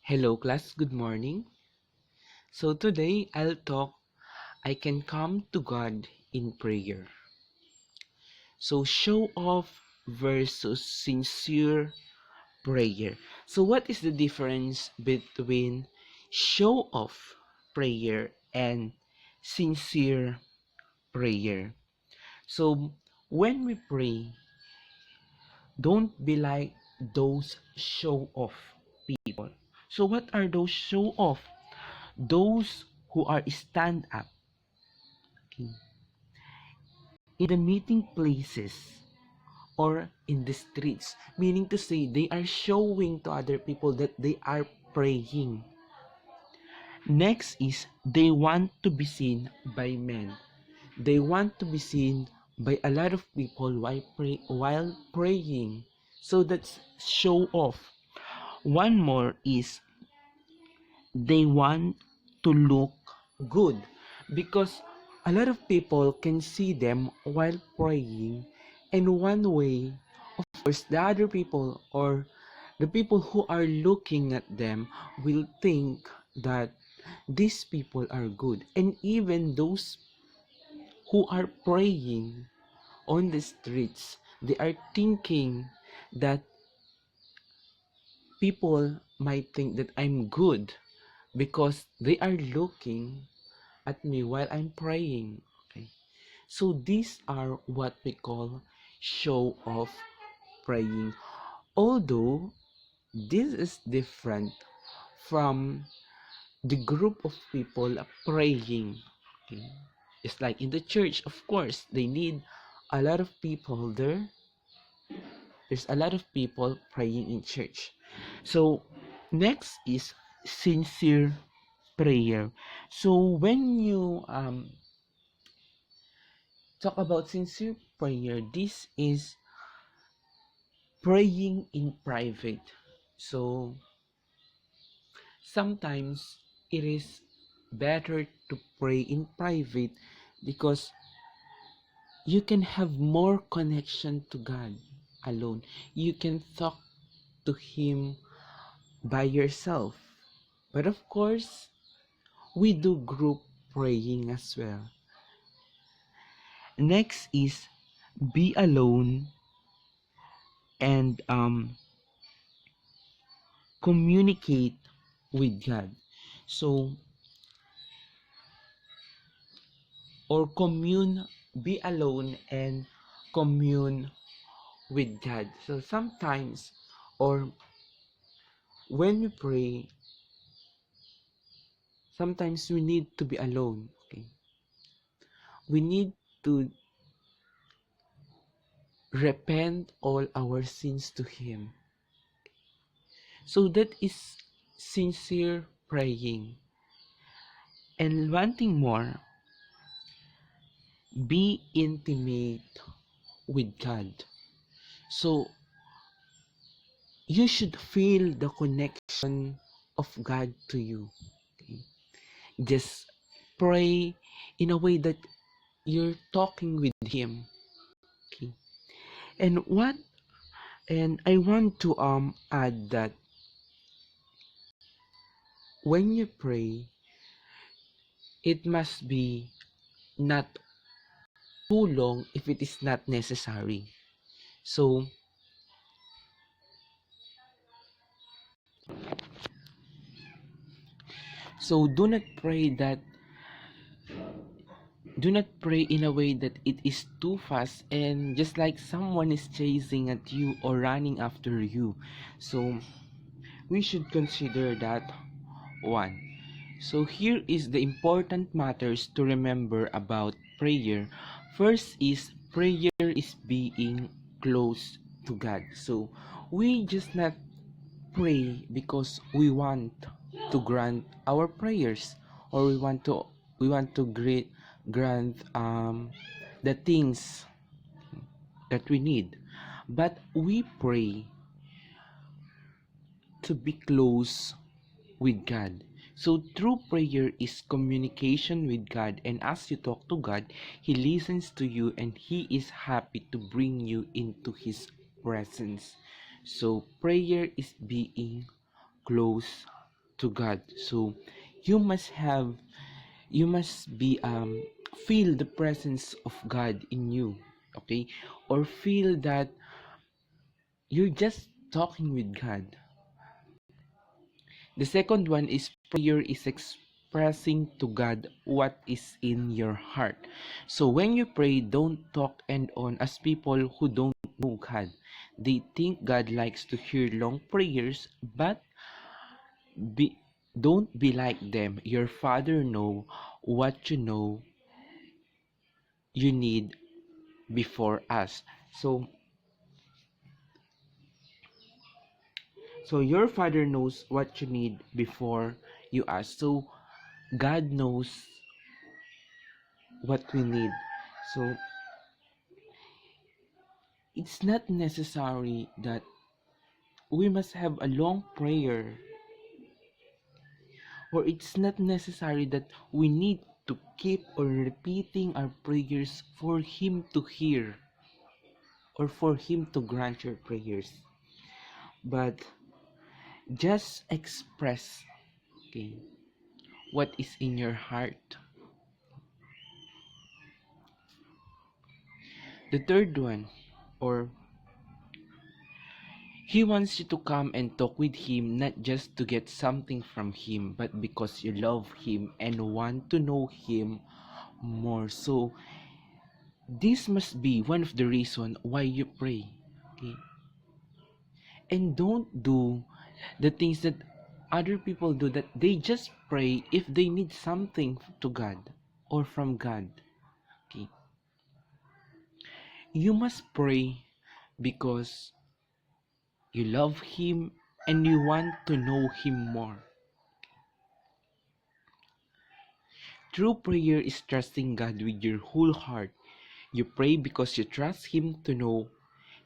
Hello class, good morning. So today I'll talk I can come to God in prayer. So show off versus sincere prayer. So what is the difference between show off prayer and sincere prayer? So when we pray, don't be like those show off people. So what are those show off? Those who are stand up in the meeting places or in the streets, meaning to say they are showing to other people that they are praying. Next is they want to be seen by men. They want to be seen by a lot of people while praying. So that's show off. One more is they want to look good because a lot of people can see them while praying, and one way, of course, the other people or the people who are looking at them will think that these people are good, and even those who are praying on the streets, they are thinking that people might think that I'm good because they are looking at me while I'm praying. Okay. So these are what we call show off praying. Although this is different from the group of people praying. Okay. It's like in the church, of course, they need a lot of people there. There's a lot of people praying in church. So next is sincere prayer. So when you talk about sincere prayer, this is praying in private. So sometimes it is better to pray in private because you can have more connection to God alone. You can talk to Him by yourself. But of course, we do group praying as well. Next is be alone and communicate with God. So, or commune, be alone and commune with God. So sometimes, or when we pray, sometimes we need to be alone. Okay? We need to repent all our sins to Him. So that is sincere praying. And one thing more, be intimate with God. So you should feel the connection of God to you. Okay? Just pray in a way that you're talking with Him. Okay? And what and I want to add that when you pray, it must be not too long if it is not necessary. So do not pray that do not pray in a way that it is too fast and just like someone is chasing at you or running after you. So we should consider that one. So here is the important matters to remember about prayer. First is prayer is being close to God. So we just not pray because we want to grant our prayers, or we want to grant the things that we need, but we pray to be close with God. So true prayer is communication with God, and as you talk to God, He listens to you and He is happy to bring you into His presence. So prayer is being close to God. So you must be feel the presence of God in you, okay? Or feel that you're just talking with God. The second one is prayer is expressing to God what is in your heart. So when you pray, don't talk and on as people who don't know God. They think God likes to hear long prayers, but be don't be like them. Your Father what you need before us. So your Father knows what you need before you ask. So God knows what we need. So it's not necessary that we must have a long prayer, or it's not necessary that we need to keep on repeating our prayers for Him to hear or for Him to grant your prayers. But just express, okay, what is in your heart. The third one, or He wants you to come and talk with Him not just to get something from Him, but because you love Him and want to know Him more. So this must be one of the reasons why you pray. Okay? And don't do the things that other people do, that they just pray if they need something to God or from God. Okay? You must pray because you love Him and you want to know Him more. True prayer is trusting God with your whole heart. You pray because you trust Him to know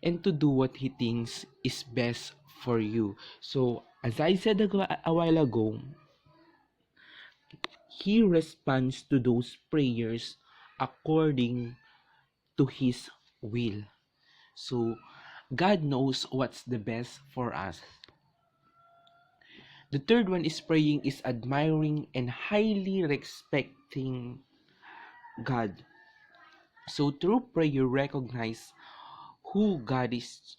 and to do what He thinks is best for you. So, as I said a while ago, He responds to those prayers according to His will. So, God knows what's the best for us. The third one is praying is admiring and highly respecting God. So through prayer, recognize who God is,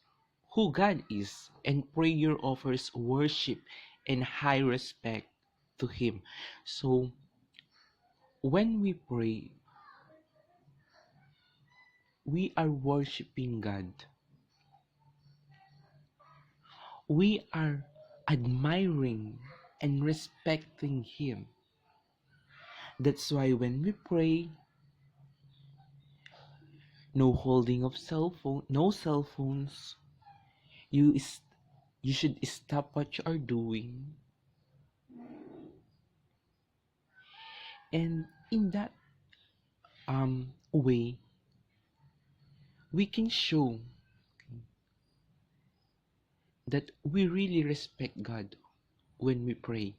and prayer offers worship and high respect to Him. So when we pray, we are worshiping God. We are admiring and respecting Him. That's why when we pray, no holding of no cell phones. You should stop what you are doing, and in that way we can show that we really respect God when we pray,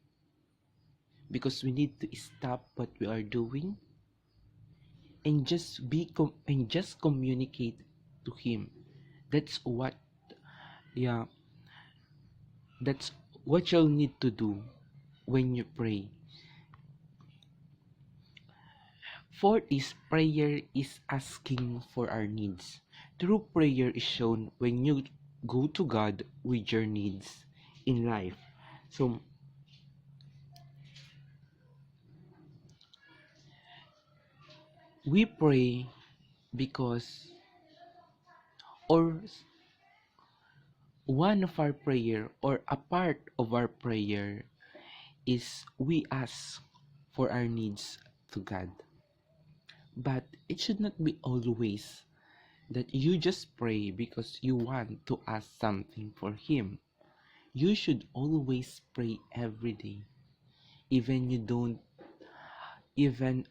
because we need to stop what we are doing and just communicate to Him. That's what yeah that's what you'll need to do when you pray. Fourth is prayer is asking for our needs. True prayer is shown when you go to God with your needs in life. So we pray because, or one of our prayer, or a part of our prayer, is we ask for our needs to God. But it should not be always that you just pray because you want to ask something for Him. You should always pray every day, even you don't even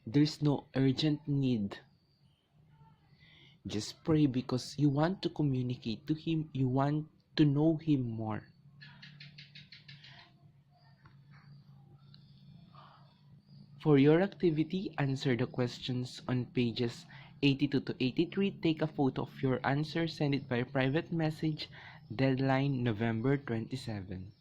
there's no urgent need. Just pray because you want to communicate to Him, you want to know Him more. For your activity, answer the questions on pages 82 to 83. Take a photo of your answer, send it by private message, deadline November 27.